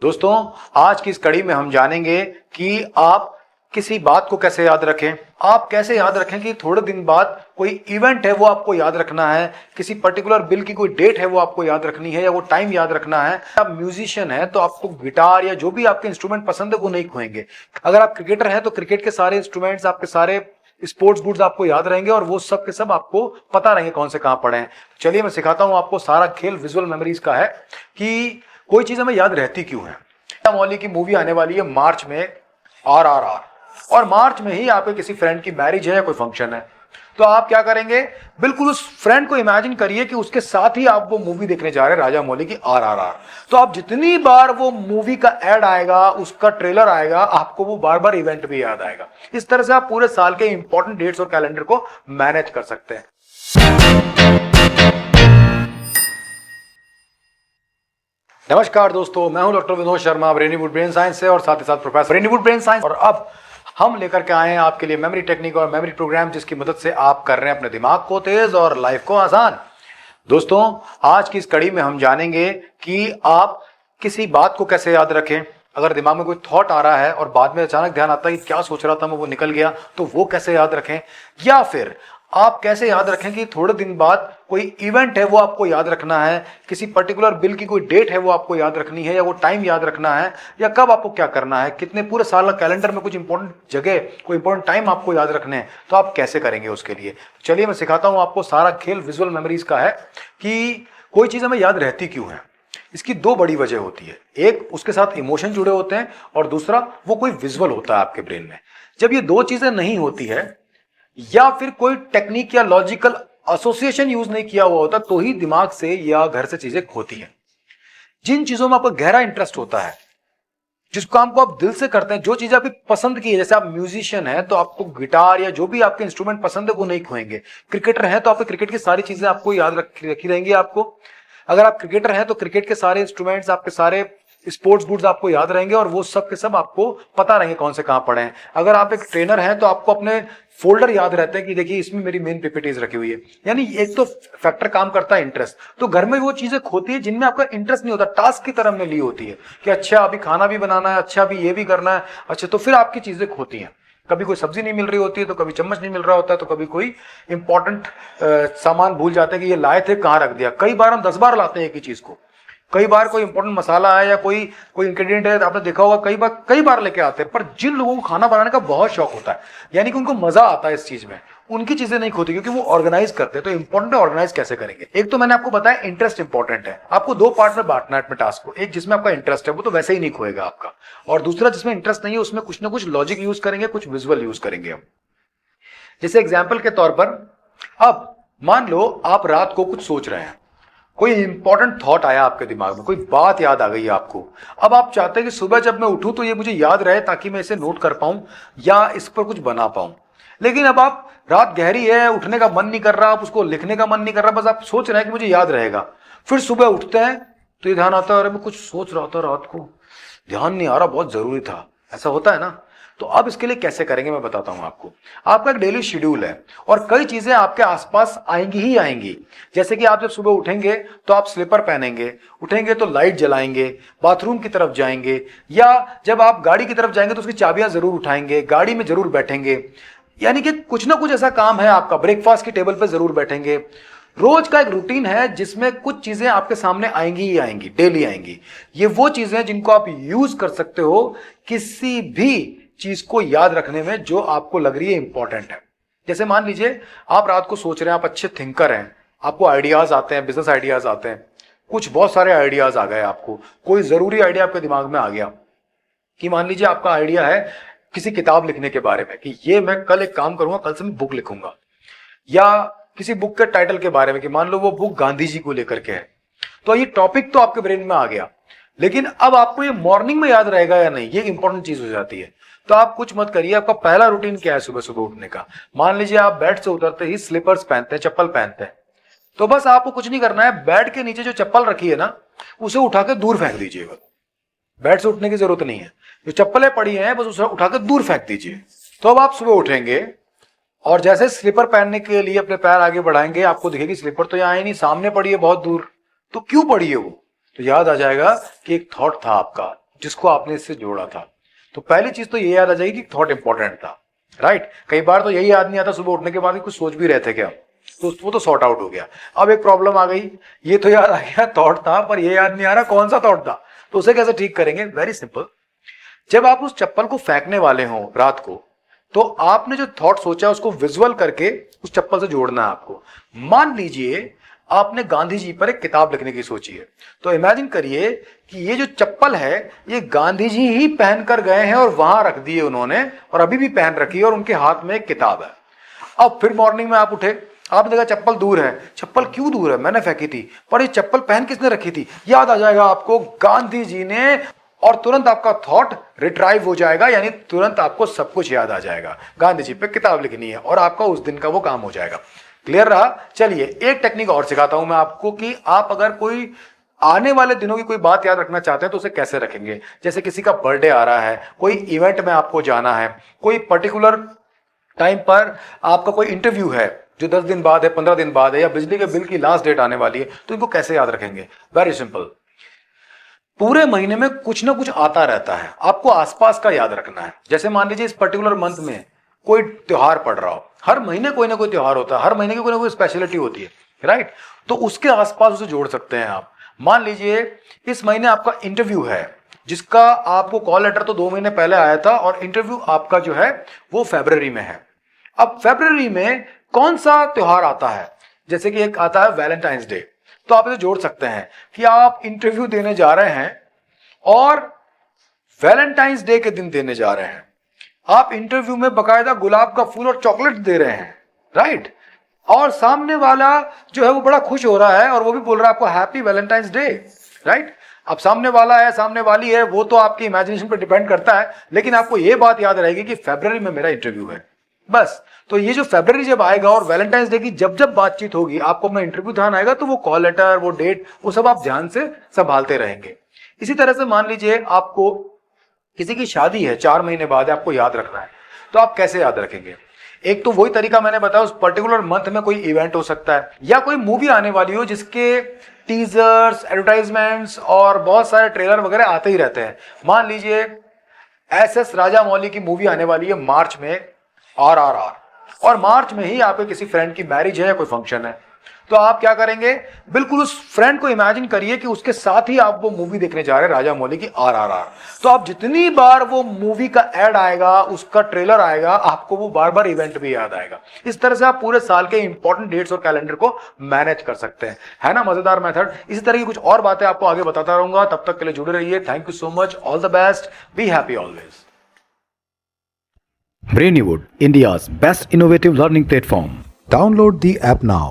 दोस्तों, आज की इस कड़ी में हम जानेंगे कि आप किसी बात को कैसे याद रखें। आप कैसे याद रखें कि थोड़े दिन बाद कोई इवेंट है वो आपको याद रखना है, किसी पर्टिकुलर बिल की कोई डेट है वो आपको याद रखनी है या वो टाइम याद रखना है। आप म्यूजिशियन है तो आपको गिटार या जो भी आपके इंस्ट्रूमेंट पसंद है वो नहीं खोएंगे। अगर आप क्रिकेटर हैं तो क्रिकेट के सारे इंस्ट्रूमेंट्स, आपके सारे स्पोर्ट्स गुड्स आपको याद रहेंगे और वो सब के सब आपको पता रहेंगे कौन से कहां पड़े हैं। चलिए मैं सिखाता हूं आपको। सारा खेल विजुअल मेमोरीज का है कि कोई चीज हमें याद रहती क्यों है। मौली की मूवी आने वाली है मार्च में, RRR, और मार्च में ही आपके किसी फ्रेंड की मैरिज है या कोई फंक्शन है, तो आप क्या करेंगे? बिल्कुल उस फ्रेंड को इमेजिन करिए कि उसके साथ ही आप वो मूवी देखने जा रहे हैं, राजा मौली की RRR। तो आप जितनी बार वो मूवी का एड आएगा, उसका ट्रेलर आएगा, आपको वो बार बार इवेंट भी याद आएगा। इस तरह से आप पूरे साल के इंपॉर्टेंट डेट्स और कैलेंडर को मैनेज कर सकते हैं। नमस्कार दोस्तों, मैं हूं doctor Vinod Sharma, ब्रेनीवुड brain science से और साथ ही साथ प्रोफेसर ब्रेनीवुड ब्रेन साइंस। और अब हम लेकर के आए हैं आपके लिए मेमोरी टेक्निक और मेमोरी प्रोग्राम, जिसकी मदद से आप कर रहे हैं अपने दिमाग को तेज और लाइफ को आसान। दोस्तों, आज की इस कड़ी में हम जानेंगे कि आप किसी बात को कैसे याद रखें। अगर दिमाग में कोई थॉट आ रहा है और बाद में अचानक ध्यान आता है कि क्या सोच रहा था मैं, वो निकल गया, तो वो कैसे याद रखें। या फिर आप कैसे याद रखें कि थोड़े दिन बाद कोई इवेंट है वो आपको याद रखना है, किसी पर्टिकुलर बिल की कोई डेट है वो आपको याद रखनी है या वो टाइम याद रखना है, या कब आपको क्या करना है, कितने पूरे साल का कैलेंडर में कुछ इंपॉर्टेंट जगह, कोई इंपॉर्टेंट टाइम आपको याद रखने हैं, तो आप कैसे करेंगे उसके लिए। चलिए मैं सिखाता हूं आपको। सारा खेल विजुअल मेमोरीज का है कि कोई चीज हमें याद रहती क्यों है। इसकी दो बड़ी वजह होती है। एक, उसके साथ इमोशन जुड़े होते हैं, और दूसरा, वो कोई विजुअल होता है आपके ब्रेन में। जब ये दो चीजें नहीं होती है या फिर कोई टेक्निक या लॉजिकल एसोसिएशन यूज नहीं किया हुआ होता, तो ही दिमाग से या घर से चीजें खोती हैं। जिन चीजों में आपको गहरा इंटरेस्ट होता है, जिस काम को आप दिल से करते हैं, जो चीज आपकी पसंद की है, जैसे आप म्यूजिशियन हैं तो आपको गिटार या जो भी आपके इंस्ट्रूमेंट पसंद है वो नहीं खोएंगे। क्रिकेटर हैं तो आपको क्रिकेट की सारी चीजें आपको याद रखी रहेंगी। आपको, अगर आप क्रिकेटर हैं तो क्रिकेट के सारे इंस्ट्रूमेंट्स, आपके सारे स्पोर्ट्स गुड्स आपको याद रहेंगे और वो सब के सब आपको पता रहेंगे कौन से कहां पड़े हैं। अगर आप एक ट्रेनर हैं तो आपको अपने फोल्डर याद रहते हैं कि देखिए इसमें मेरी मेन पीपीटीज रखी हुई है। यानी एक तो फैक्टर काम करता है इंटरेस्ट। तो घर में वो चीजें खोती है जिनमें आपका इंटरेस्ट नहीं होता, टास्क की तरह में ली होती है कि अच्छा अभी खाना भी बनाना है, अच्छा अभी ये भी करना है, अच्छा, तो फिर आपकी चीजें खोती हैं। कभी कोई सब्जी नहीं मिल रही होती है, तो कभी चम्मच नहीं मिल रहा होता है, तो कभी कोई इंपॉर्टेंट सामान भूल जाते हैं कि ये लाए थे कहां रख दिया। कई बार हम 10 बार लाते हैं एक ही चीज को। कई बार कोई इंपॉर्टेंट मसाला है या कोई इंग्रेडिएंट है, आपने देखा होगा कई बार लेके आते हैं। पर जिन लोगों को खाना बनाने का बहुत शौक होता है, यानी कि उनको मजा आता है इस चीज में, उनकी चीजें नहीं खोती क्योंकि वो ऑर्गेनाइज करते हैं। तो इंपॉर्टेंट है ऑर्गेनाइज कैसे करेंगे। एक तो मैंने आपको बताया इंटरेस्ट इंपॉर्टेंट है। आपको दो पार्ट में बांटना है अपने टास्क को। एक जिसमें आपका इंटरेस्ट है, वो तो वैसे ही नहीं खोएगा आपका, और दूसरा जिसमें इंटरेस्ट नहीं है, उसमें कुछ ना कुछ लॉजिक यूज करेंगे, कुछ विजुअल यूज करेंगे हम। जैसे एग्जाम्पल के तौर पर, अब मान लो आप रात को कुछ सोच रहे हैं, कोई इंपॉर्टेंट थॉट आया आपके दिमाग में, कोई बात याद आ गई आपको। अब आप चाहते हैं कि सुबह जब मैं उठूं तो ये मुझे याद रहे, ताकि मैं इसे नोट कर पाऊं या इस पर कुछ बना पाऊं। लेकिन अब आप, रात गहरी है, उठने का मन नहीं कर रहा, आप उसको लिखने का मन नहीं कर रहा, बस आप सोच रहे हैं कि मुझे याद रहेगा। फिर सुबह उठते हैं तो ये ध्यान आता है, अरे मैं कुछ सोच रहा था रात को, ध्यान नहीं आ रहा, बहुत जरूरी था। ऐसा होता है ना। तो अब इसके लिए कैसे करेंगे मैं बताता हूं आपको। आपका एक डेली शेड्यूल है और कई चीजें आपके आसपास आएंगी ही आएंगी। जैसे कि आप जब सुबह उठेंगे तो आप स्लीपर पहनेंगे, उठेंगे तो लाइट जलाएंगे, बाथरूम की तरफ जाएंगे, या जब आप गाड़ी की तरफ जाएंगे तो उसकी चाबियां जरूर उठाएंगे, गाड़ी में जरूर बैठेंगे। यानी कि कुछ ना कुछ ऐसा काम है आपका। ब्रेकफास्ट की टेबल पर जरूर बैठेंगे। रोज का एक रूटीन है जिसमें कुछ चीजें आपके सामने आएंगी ही आएंगी, डेली आएंगी। ये वो चीजें जिनको आप यूज कर सकते हो किसी भी चीज को याद रखने में जो आपको लग रही है इंपॉर्टेंट है। जैसे मान लीजिए आप रात को सोच रहे हैं, आप अच्छे थिंकर हैं, आपको आइडियाज आते हैं, बिजनेस आइडियाज आते हैं, कुछ बहुत सारे आइडियाज आ गए आपको। कोई जरूरी आइडिया आपके दिमाग में आ गया कि मान लीजिए आपका आइडिया है किसी किताब लिखने के बारे में, कि ये मैं कल एक काम करूंगा, कल से मैं बुक लिखूंगा। या किसी बुक के टाइटल के बारे में कि मान लो वो बुक गांधी जी को लेकर के है। तो ये टॉपिक तो आपके ब्रेन में आ गया, लेकिन अब आपको ये मॉर्निंग में याद रहेगा या नहीं, ये इंपॉर्टेंट चीज हो जाती है। तो आप कुछ मत करिए। आपका पहला रूटीन क्या है सुबह सुबह उठने का? मान लीजिए आप बेड से उतरते ही स्लीपर्स पहनते हैं, चप्पल पहनते हैं, तो बस आपको कुछ नहीं करना है। बेड के नीचे जो चप्पल रखी है ना, उसे उठा के दूर फेंक दीजिएगा। बेड से उठने की जरूरत नहीं है। जो चप्पलें पड़ी हैं बस उसे उठा के दूर फेंक दीजिए। तो अब आप सुबह उठेंगे और जैसे स्लीपर पहनने के लिए अपने पैर आगे बढ़ाएंगे, आपको दिखेगी स्लीपर तो यहां ही नहीं, सामने पड़ी है बहुत दूर। तो क्यों पड़ी है वो? तो याद आ जाएगा कि एक थॉट था आपका, जिसको आपने इससे जोड़ा था। तो पहली चीज तो ये याद आ जाएगी कि थॉट इंपॉर्टेंट था, राइट। कई बार तो यही याद नहीं आता, सुबह उठने के बाद ही कुछ सोच भी रहे थे क्या, तो वो तो सॉर्ट आउट हो गया। अब एक प्रॉब्लम आ गई, ये तो याद आ गया थॉट था, पर ये याद नहीं आ रहा कौन सा थॉट था, तो उसे कैसे ठीक करेंगे? Very simple. जब आप उस चप्पल को फेंकने वाले हो रात को, तो आपने जो थॉट सोचा उसको विजुअल करके उस चप्पल से जोड़ना है आपको। मान लीजिए आपने गांधी जी पर एक किताब लिखने की सोची है, तो इमेजिन करिए कि ये जो चप्पल है ये गांधी जी ही पहन कर गए हैं और वहां रख दी है उन्होंने, और अभी भी पहन रखी है, और उनके हाथ में एक किताब है। अब फिर मॉर्निंग में आप उठे, आपने देखा चप्पल दूर है। चप्पल क्यों दूर है? मैंने फेंकी थी, पर ये चप्पल पहन किसने रखी थी? याद आ जाएगा आपको, गांधी जी ने, और तुरंत आपका थॉट रिट्राइव हो जाएगा, यानी तुरंत आपको सब कुछ याद आ जाएगा। गांधी जी पे किताब लिखनी है और आपका उस दिन का वो काम हो जाएगा। क्लियर रहा? चलिए एक टेक्निक और सिखाता हूं मैं आपको कि आप अगर कोई आने वाले दिनों की कोई बात याद रखना चाहते हैं तो उसे कैसे रखेंगे। जैसे किसी का बर्थडे आ रहा है, कोई इवेंट में आपको जाना है, कोई पर्टिकुलर टाइम पर आपका कोई इंटरव्यू है जो 10 दिन बाद है, 15 दिन बाद है, या बिजली के बिल की लास्ट डेट आने वाली है, तो इनको कैसे याद रखेंगे? Very simple. पूरे महीने में कुछ ना कुछ आता रहता है, आपको आसपास का याद रखना है। जैसे मान लीजिए इस पर्टिकुलर मंथ में कोई त्योहार पड़ रहा हो, हर महीने कोई ना कोई त्योहार होता है, हर महीने की कोई ना कोई स्पेशलिटी होती है, राइट। तो उसके आसपास उसे जोड़ सकते हैं आप। मान लीजिए इस महीने आपका इंटरव्यू है, जिसका आपको कॉल लेटर तो 2 महीने पहले आया था, और इंटरव्यू आपका जो है वो फरवरी में है। अब फरवरी में कौन सा त्योहार आता है? जैसे कि एक आता है वैलेंटाइंस डे, तो आप इसे जोड़ सकते हैं कि आप इंटरव्यू देने जा रहे हैं और वैलेंटाइंस डे के दिन देने जा रहे हैं। आप इंटरव्यू में बकायदा गुलाब का फूल और चॉकलेट दे रहे हैं, राइट। और सामने वाला जो है वो बड़ा खुश हो रहा है और वो भी बोल रहा है आपको हैप्पी वैलेंटाइंस डे, राइट। अब सामने वाला है, सामने वाली है, वो तो आपकी इमेजिनेशन पर डिपेंड करता है, लेकिन आपको ये बात याद रहेगी कि फरवरी में मेरा इंटरव्यू है, बस। तो ये जो फरवरी जब आएगा और वैलेंटाइंस डे की जब जब बातचीत होगी, आपको अपना इंटरव्यू ध्यान आएगा, तो वो कॉल लेटर, वो डेट, वो सब आप ध्यान से संभालते रहेंगे। इसी तरह से मान लीजिए आपको किसी की शादी है, 4 महीने बाद आपको याद रखना है, तो आप कैसे याद रखेंगे? एक तो वही तरीका मैंने बताया, उस पर्टिकुलर मंथ में कोई इवेंट हो सकता है, या कोई मूवी आने वाली हो जिसके टीजर्स, एडवर्टाइजमेंट्स और बहुत सारे ट्रेलर वगैरह आते ही रहते हैं। मान लीजिए SS राजामौली की मूवी आने वाली है मार्च में, RRR, और मार्च में ही आपके किसी फ्रेंड की मैरिज है या कोई फंक्शन है, तो आप क्या करेंगे? बिल्कुल उस फ्रेंड को इमेजिन करिए कि उसके साथ ही आप वो मूवी देखने जा रहे हैं, राजामौली की RRR। तो आप जितनी बार वो मूवी का एड आएगा, उसका ट्रेलर आएगा, आपको वो बार बार इवेंट भी याद आएगा। इस तरह से आप पूरे साल के इंपॉर्टेंट डेट्स और कैलेंडर को मैनेज कर सकते हैं, है ना मजेदार मेथड। इसी तरह की कुछ और बातें आपको आगे बताता रहूंगा, तब तक के लिए जुड़े रहिए। Thank you so much, all the best, be happy always. Brainywood, India's best innovative learning platform. Download the app now.